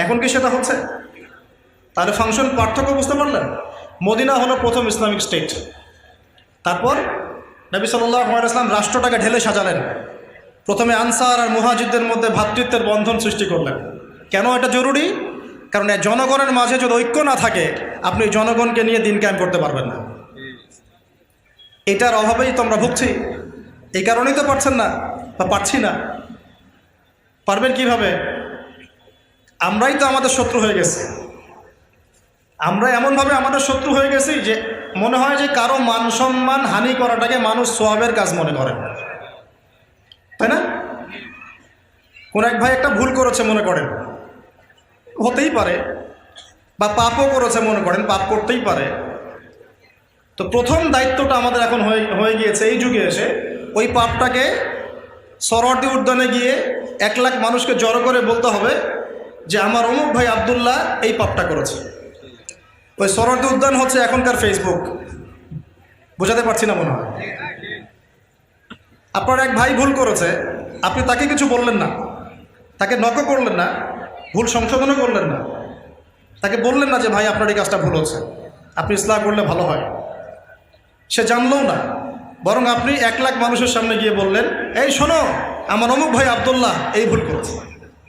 এখন কি সেটা হচ্ছে? তাহলে ফাংশন পার্থক্য বুঝতে পারলেন? মদিনা হলো প্রথম ইসলামিক স্টেট, তারপর নবী সাল্লাল্লাহু আলাইহি ওয়াসাল্লাম রাষ্ট্রটাকে ঢেলে সাজালেন। প্রথমে আনসার আর মুহাজিরদের মধ্যে ভ্রাতৃত্বের বন্ধন সৃষ্টি করলেন। কেন এটা জরুরি? কারণ জনগণের মাঝে যদি ঐক্য না থাকে, আপনি জনগণকে নিয়ে দিন কায়েম করতে পারবেন না। এটার অভাবেই তো আমরা ভুগছি। এই কারণেই তো পারছেন না বা পারছি না। পারবেন কিভাবে? আমরাই তো আমাদের শত্রু হয়ে গেছি। আমরা এমনভাবে আমাদের শত্রু হয়ে গেছি যে মনে হয় যে কারো মান সম্মান হানি করাটাকে মানুষ সওয়াবের কাজ মনে করে, তাই না? কোন এক ভাই একটা ভুল করেছে মনে করেন, হতেই পারে, বা পাপও করেছে মনে করেন, পাপ করতেই পারে। তো প্রথম দায়িত্বটা আমাদের এখন হয়ে গিয়েছে এই যুগে এসে, ওই পাপটাকে সরোয়ার্দী উদ্যানে গিয়ে 1 লাখ মানুষকে জড়ো করে বলতে হবে যে আমার অমুক ভাই আব্দুল্লাহ এই পাপটা করেছে। ওই সরোয়ার্দী উদ্যান হচ্ছে এখনকার ফেসবুক। বোঝাতে পারছি না মনে হয়? আপনার এক ভাই ভুল করেছে, আপনি তাকে কিছু বললেন না, তাকে নকও করলেন না, ভুল সংশোধনও করলেন না, তাকে বললেন না যে ভাই আপনার এই কাজটা ভুল হচ্ছে, আপনি ইসলাহ করলে ভালো হয়। সে জানলও না, বরং আপনি 1 লাখ মানুষের সামনে গিয়ে বললেন, এই শোনো, আমার অমুক ভাই আব্দুল্লাহ এই ভুল করেছে।